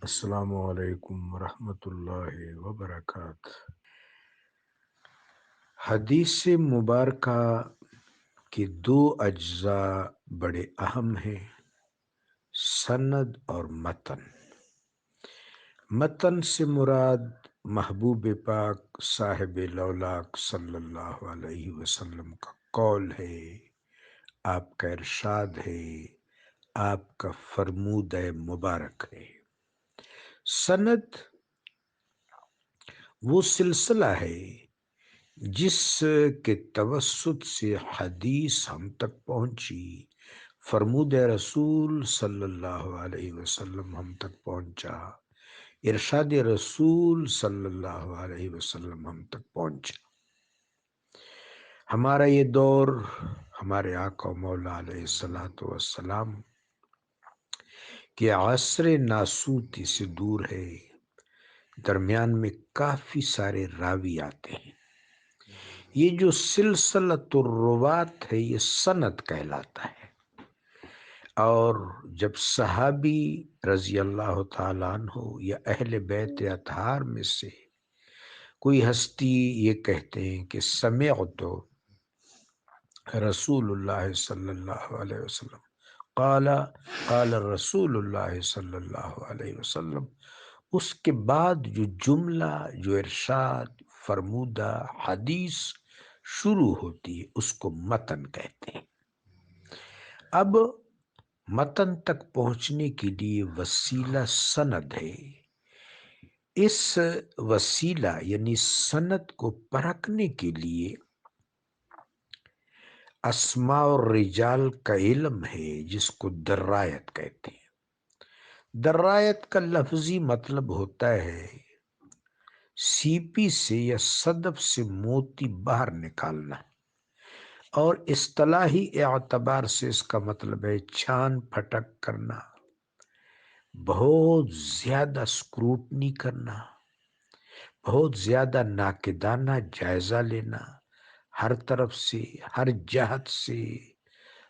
السلام علیکم ورحمۃ اللہ وبرکاتہ۔ حدیث مبارکہ کے دو اجزاء بڑے اہم ہیں، سند اور متن۔ متن سے مراد محبوب پاک صاحب لولاک صلی اللہ علیہ وسلم کا قول ہے، آپ کا ارشاد ہے، آپ کا فرمود مبارک ہے۔ سند وہ سلسلہ ہے جس کے توسط سے حدیث ہم تک پہنچی، فرمود رسول صلی اللہ علیہ وسلم ہم تک پہنچا، ارشاد رسول صلی اللہ علیہ وسلم ہم تک پہنچا۔ ہمارا یہ دور ہمارے آقا و مولا علیہ الصلوۃ والسلام کے عصر ناسوتی سے دور ہے، درمیان میں کافی سارے راوی آتے ہیں۔ یہ جو سلسلۃ الروات ہے یہ سند کہلاتا ہے، اور جب صحابی رضی اللہ تعالیٰ عنہ یا اہل بیت اطہار میں سے کوئی ہستی یہ کہتے ہیں کہ سمعت رسول اللہ صلی اللہ علیہ وسلم قال قال رسول اللہ صلی اللہ علیہ وسلم، اس کے بعد جو جملہ، جو ارشاد فرمودہ حدیث شروع ہوتی ہے اس کو متن کہتے ہیں۔ اب متن تک پہنچنے کے لیے وسیلہ سند ہے۔ اس وسیلہ یعنی سند کو پرکھنے کے لیے اسماء الرجال کا علم ہے جس کو درایت کہتے ہیں۔ درایت کا لفظی مطلب ہوتا ہے سیپی سے یا صدف سے موتی باہر نکالنا، اور اصطلاحی اعتبار سے اس کا مطلب ہے چھان پھٹک کرنا، بہت زیادہ سکروٹنی کرنا، بہت زیادہ ناقدانہ جائزہ لینا، ہر طرف سے، ہر جہت سے،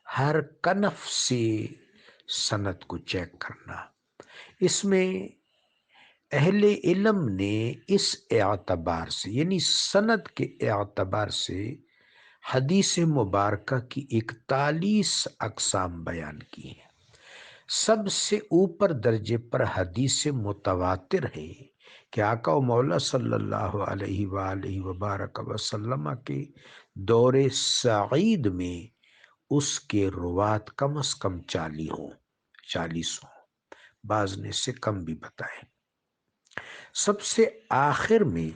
ہر کنف سے سند کو چیک کرنا۔ اس میں اہل علم نے اس اعتبار سے یعنی سند کے اعتبار سے حدیث مبارکہ کی 41 اقسام بیان کی ہیں۔ سب سے اوپر درجے پر حدیث متواتر ہے کہ آقا و مولا صلی اللہ علیہ وآلہ وبارک وسلم کے دور سعید میں اس کے روات کم از کم 40 ہوں، بعض نے سے کم بھی بتائے۔ سب سے آخر میں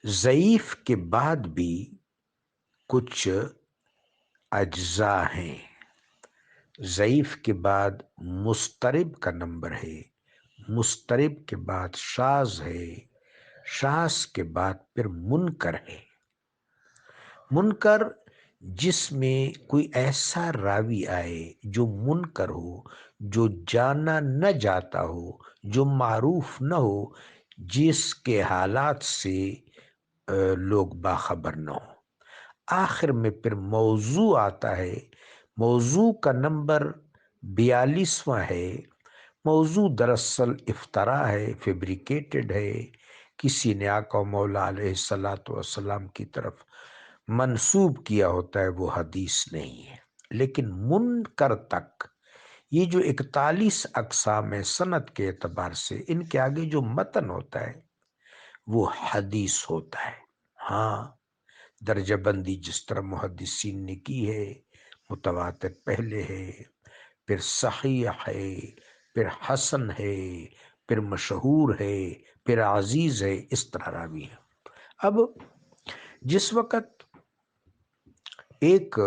ضعیف کے بعد بھی کچھ اجزاء ہیں۔ ضعیف کے بعد مضطرب کا نمبر ہے، مضطرب کے بعد شاذ ہے، شاذ کے بعد پھر منکر ہے۔ منکر جس میں کوئی ایسا راوی آئے جو منکر ہو، جو جانا نہ جاتا ہو، جو معروف نہ ہو، جس کے حالات سے لوگ باخبر نہ ہو۔ آخر میں پھر موضوع آتا ہے، موضوع کا نمبر 42واں ہے۔ موضوع دراصل افطرا ہے، فیبریکیٹڈ ہے، کسی نے آقا و مولا علیہ الصلوۃ والسلام کی طرف منسوب کیا ہوتا ہے، وہ حدیث نہیں ہے۔ لیکن منکر تک یہ جو 41 اقسام ہے سند کے اعتبار سے، ان کے آگے جو متن ہوتا ہے وہ حدیث ہوتا ہے۔ ہاں، درجہ بندی جس طرح محدثین نے کی ہے، متواتر پہلے ہے، پھر صحیح ہے، پھر حسن ہے، پھر مشہور ہے، پھر عزیز ہے، اس طرح راوی ہے۔ اب جس وقت ایک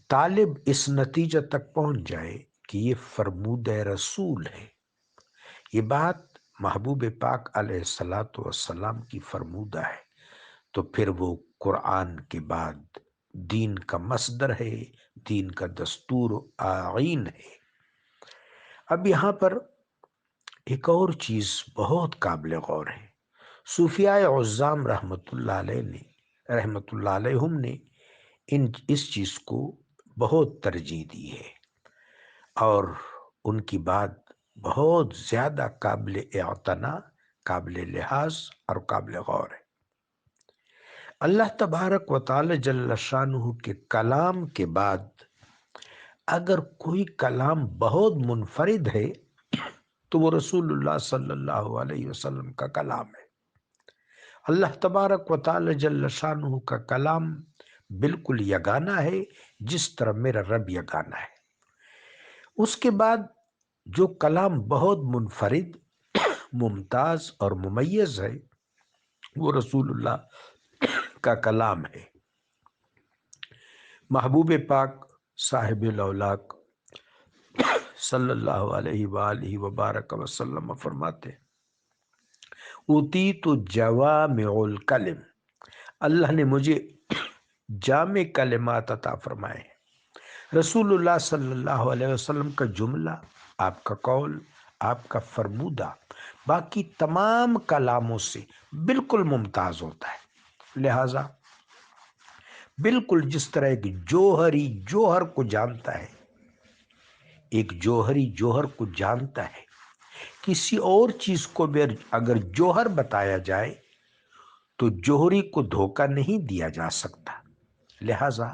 طالب اس نتیجہ تک پہنچ جائے کہ یہ فرمود رسول ہے، یہ بات محبوب پاک علیہ الصلوۃ والسلام کی فرمودہ ہے، تو پھر وہ قرآن کے بعد دین کا مصدر ہے، دین کا دستور و آئین ہے۔ اب یہاں پر ایک اور چیز بہت قابل غور ہے۔ صوفیاء عظام رحمۃ اللہ علیہم نے اس چیز کو بہت ترجیح دی ہے، اور ان کی بات بہت زیادہ قابل اعتنا، قابل لحاظ اور قابل غور ہے۔ اللہ تبارک و تعالی جل شانہ کے کلام کے بعد اگر کوئی کلام بہت منفرد ہے تو وہ رسول اللہ صلی اللہ علیہ وسلم کا کلام ہے۔ اللہ تبارک و تعالی جل شانہ کا کلام بالکل یگانہ ہے، جس طرح میرا رب یگانہ ہے۔ اس کے بعد جو کلام بہت منفرد، ممتاز اور ممیز ہے وہ رسول اللہ کا کلام ہے۔ محبوب پاک صاحب الاولاق صلی اللہ علیہ وآلہ وبارک وسلم فرماتے اوتیت جوامع الکلم، اللہ نے مجھے جامع کلمات عطا فرمائے۔ رسول اللہ صلی اللہ علیہ وسلم کا جملہ، آپ کا قول، آپ کا فرمودہ باقی تمام کلاموں سے بالکل ممتاز ہوتا ہے۔ لہذا بالکل جس طرح ایک جوہری جوہر کو جانتا ہے، ایک جوہری جوہر کو جانتا ہے، کسی اور چیز کو بھی اگر جوہر بتایا جائے تو جوہری کو دھوکہ نہیں دیا جا سکتا۔ لہذا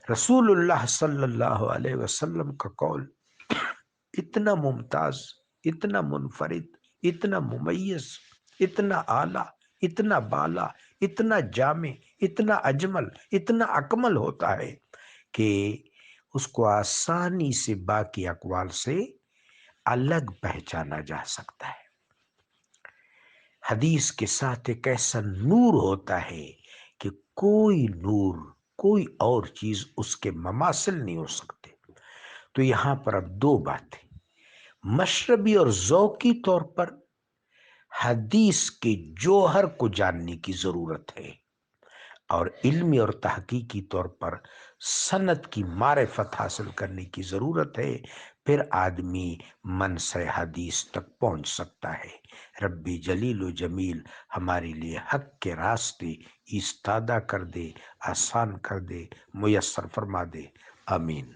رسول اللہ صلی اللہ علیہ وسلم کا قول اتنا ممتاز، اتنا منفرد، اتنا ممیز، اتنا اعلیٰ، اتنا بالا، اتنا جامع، اتنا اجمل، اتنا اکمل ہوتا ہے کہ اس کو آسانی سے باقی اقوال سے الگ پہچانا جا سکتا ہے۔ حدیث کے ساتھ ایک ایسا نور ہوتا ہے کہ کوئی نور، کوئی اور چیز اس کے مماثل نہیں ہو سکتے۔ تو یہاں پر اب دو باتیں، مشربی اور ذوقی طور پر حدیث کے جوہر کو جاننے کی ضرورت ہے، اور علمی اور تحقیقی طور پر سند کی معرفت حاصل کرنے کی ضرورت ہے۔ پھر آدمی منصہ حدیث تک پہنچ سکتا ہے۔ ربی جلیل و جمیل ہمارے لیے حق کے راستے ایستادہ کر دے، آسان کر دے، میسر فرما دے، آمین۔